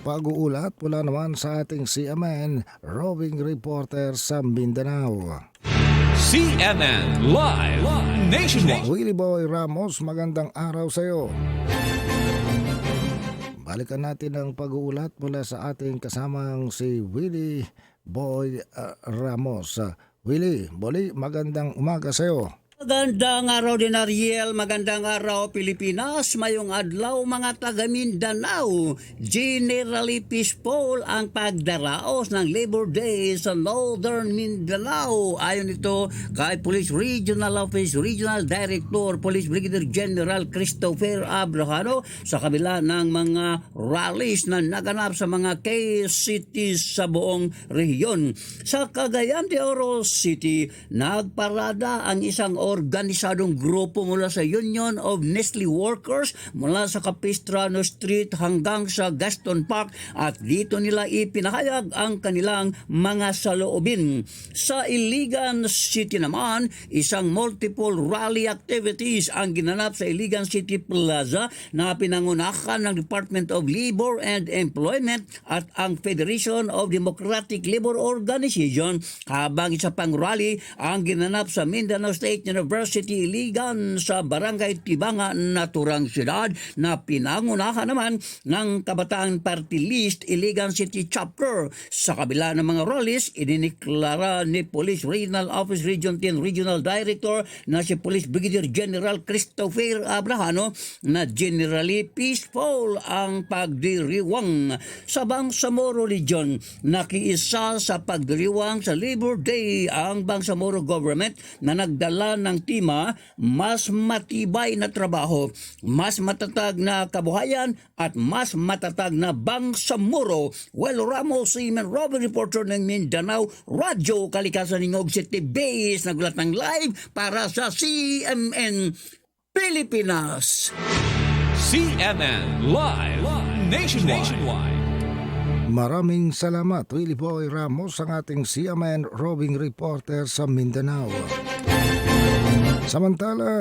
pag-uulat mula naman sa ating CMN roving reporter sa Mindanao. CNN Live Nationwide. Willie Boy Ramos, magandang araw sa iyo. Balikan natin ang pag-uulat mula sa ating kasamang si Willie Boy Ramos. Willie, magandang umaga sa iyo. Magandang araw din Ariel, magandang araw Pilipinas, mayong adlaw mga taga Mindanao. Generally peaceful ang pagdaraos ng Labor Day sa Northern Mindanao. Ayon ito kay Police Regional Office Regional Director Police Brigadier General Christopher Abrahano sa kabila ng mga rallies na naganap sa mga K-cities sa buong rehiyon. Sa Cagayan de Oro City, nagparada ang isang organisadong grupo mula sa Union of Nestle Workers mula sa Capistrano Street hanggang sa Gaston Park at dito nila ipinahayag ang kanilang mga saloobin. Sa Iligan City naman, isang multiple rally activities ang ginanap sa Iligan City Plaza na pinangunahan ng Department of Labor and Employment at ang Federation of Democratic Labor Organization, habang isa pang rally ang ginanap sa Mindanao State University Iligan sa Barangay Tibanga, Naturang Syudad, na pinangunahan naman ng Kabataan Party List Iligan City Chapter. Sa kabila ng mga rallies, idiniklara ni Police Regional Office Region 10 Regional Director na si Police Brigadier General Christopher Abrahano na generally peaceful ang pagdiriwang. Sa Bangsamoro Region, nakiisa sa pagdiriwang sa Labor Day ang Bangsamoro Government na nagdala ng tema mas matibay na trabaho, mas matatag na kabuhayan at mas matatag na Bangsamoro. Well, Ramos, Seaman Robin, reporter ng Mindanao Radyo Kalikasan ng City Base, nagulat ng live para sa CMN Pilipinas. CNN Live Nationwide. Maraming salamat, Willie Boy Ramos, ang ating CMN roving reporter sa Mindanao. Samantala,